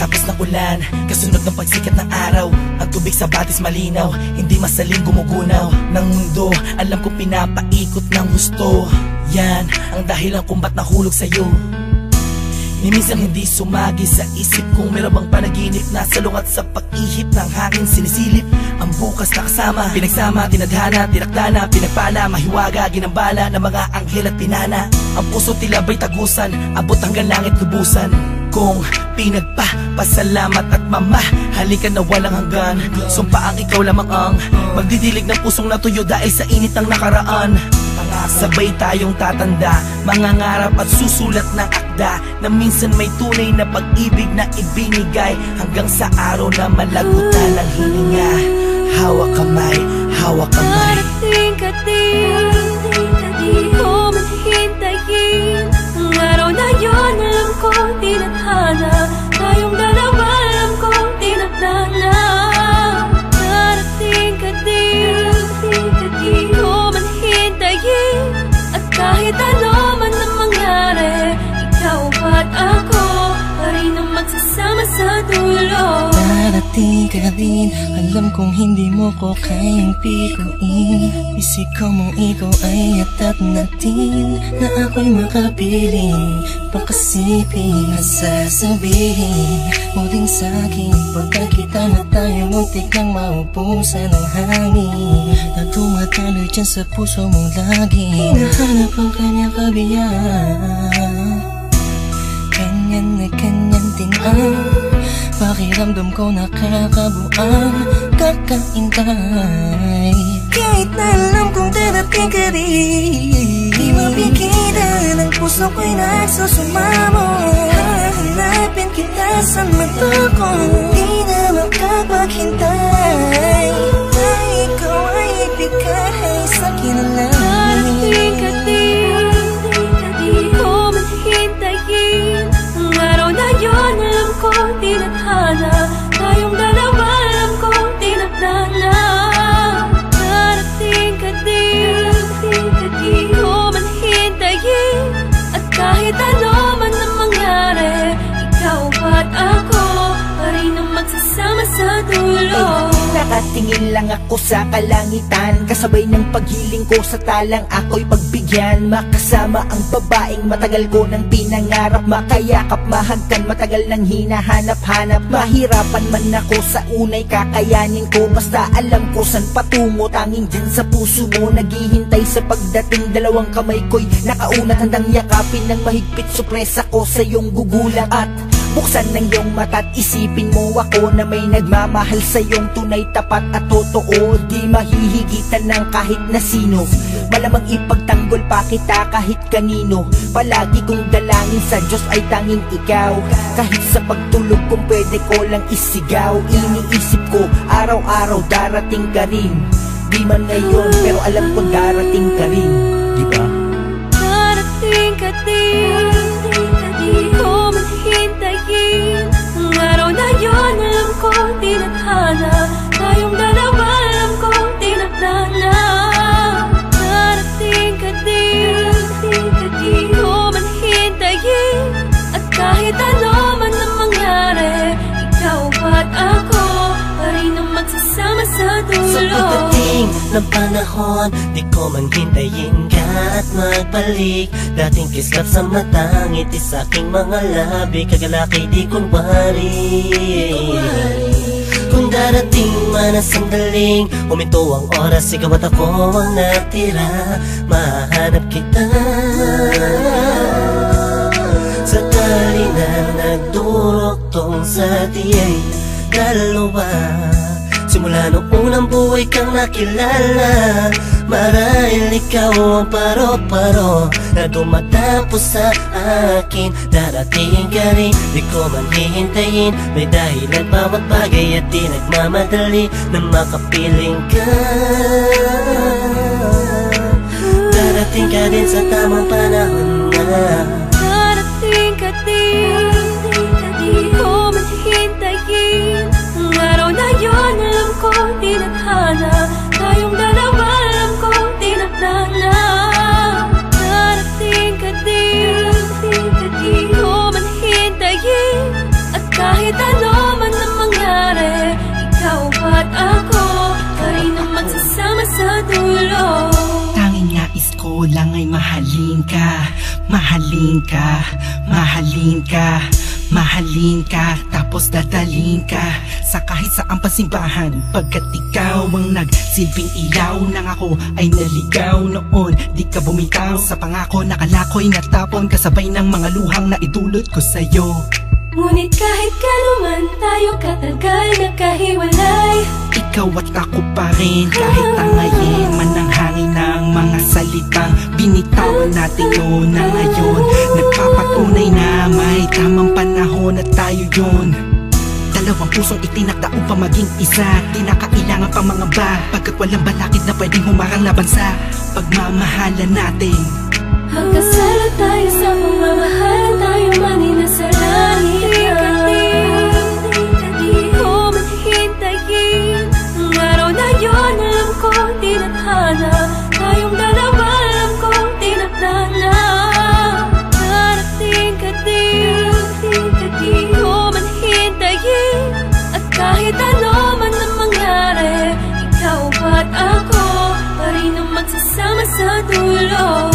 Pagkatapos ng ulan, kasunod ng pagsikat ng araw, ang tubig sa batis malinaw, hindi masaling gumugunaw ng mundo. Alam kong pinapaikot ng gusto. Yan ang dahilan kung ba't nahulog sa'yo. Ni minsan hindi sumagi sa isip kung meron bang panaginip na salungat sa pag-ihip ng hangin sinisilip. Ang bukas na kasama, pinagsama, tinadhana, tinakdana, pinagpala, mahiwaga, ginambala ng mga anghel at pinana. Ang puso tila ba'y tagusan, abot hanggang langit lubusan. Kung pinagpapasalamat at mamahalika na walang hanggan, sumpa ang ikaw lamang ang magdidilig ng pusong natuyo dahil sa init ng nakaraan. Sabay tayong tatanda, mangangarap at susulat ng akda na minsan may tunay na pag-ibig na ibinigay hanggang sa araw na malagutan ng hininga. Hawak kamay, hawak kamay. Darating ka din, di ko man hintayin ang araw na yun. Alam kong tinadhana, tayong dalawa alam kong tinadhana. Darating ka din, di ko man hintayin, at kahit ano man ang mangyari, ikaw at ako pa rin ang magsasama sa dulo. Darating ka din, alam kong hindi mo ko kayang pikuin. Isikaw mong ikaw ay atat natin, na ako'y makapiling. Pakasipin at sasabihin mo din sa'kin, pagkakita na tayo muntik nang maupusan ng hangin, na tumatalo dyan sa puso mong lagi. Hinahanap ang kanyang kabiyaan, ganyan na ganyan din ang pakiramdam ko, nakakabuang kakaintay. Kahit na alam kong darating ka rin, di mapigilan ang puso ko'y nagsusumamo. Hahanapin kita sa mata ko, di na makapaghintay, na ikaw ay ibigay sa kinalangin. Darating ka din, di ko man hintayin ang araw na yun. Alam kong tinadhana, tayong dalawa alam kong tinadhana. Darating ka din, di ko man hintayin, at kahit ano man ang mangyari, ikaw at ako pa rin ang magsasama sa dulo. Nakatingin lang ako sa kalangitan, kasabay ng paghiling ko sa talang ako'y pagbigyan. Makasama ang babaeng matagal ko nang pinangarap, makayakap, mahagkan, matagal nang hinahanap-hanap. Mahirapan man ako sa unay, kakayanin ko, basta alam ko san patungo. Tanging dyan sa puso mo naghihintay sa pagdating, dalawang kamay ko'y nakaunat, handang yakapin ng mahigpit. Sorpresa ko sa iyong gugulat at buksan ng iyong mata't isipin mo ako na may nagmamahal sa iyong tunay, tapat at totoo. Di mahihigitan ng kahit na sino, malamang ipagtanggol pa kita kahit kanino. Palagi kong dalangin sa Diyos ay tanging ikaw, kahit sa pagtulog kung pwede ko lang isigaw. Iniisip ko araw-araw darating ka rin, di man ngayon pero alam kong darating ka rin, di ba? Darating ka din, di ko man hintayin ang araw na yun. Alam kong tinadhana, tayong dalawa alam kong tinadhana. Darating ka din, di ko man hintayin, at kahit ano man ang mangyari, ikaw at ako pa rin ang magsasama sa dulo. Sa pagdating ng panahon, di ko man hintayin ka at magbalik. Dating kislap sa mata, ngiti sa aking mga labi, kagalakay di kunwari. Kung darating man ang sandaling, huminto ang oras, ikaw at ako ang natira. Mahanap kita sa tali na nagduruktong sa tiyay dalawa. Simula noong unang buhay kang nakilala, marahil ikaw ang paro-paro na dumatapos sa akin. Darating ka rin, di ko man hihintayin, may dahilan bawat bagay at di nagmamadali na makapiling ka. Darating ka din sa tamang panahon na. Darating ka din, di ko man hintayin ang araw na yun. Alam kong tinadhana, tayong dalawa alam kong tinadhana. Darating ka din, di ko man hintayin, at kahit ano sa dulo. Tanging nais ko lang ay mahalin ka, mahalin ka, mahalin ka, mahalin ka, tapos dadalhin ka sa kahit saang pasimbahan. Pagkat ikaw ang nagsilbing ilaw nang ako ay naligaw noon. Di ka bumitaw sa pangako, nakalako'y natapon kasabay ng mga luhang na idulot ko sa'yo. Ngunit kahit kanuman tayo katagal nagkahiwalay, ikaw at ako pa rin, kahit tangayin man ang hangin ng mga salitang binitawan natin yun na ngayon nagpapatunay na may tamang panahon at tayo yun. Dalawang pusong itinakda upang maging isa, di na kailangan pang mga ba, pagkat walang balakid na pwedeng humarang laban sa pagmamahalan natin. Magkasala tayo sa pagmamahalan, tayo man inasalanin. Di ko man hintayin ang araw na yun, alam ko tinadhana. Tayong dalawa, alam ko tinadhana. Darating ka din, di ko man hintayin. At kahit ano man ang mangyari, ikaw at ako pa rin ang magsasama sa dulo.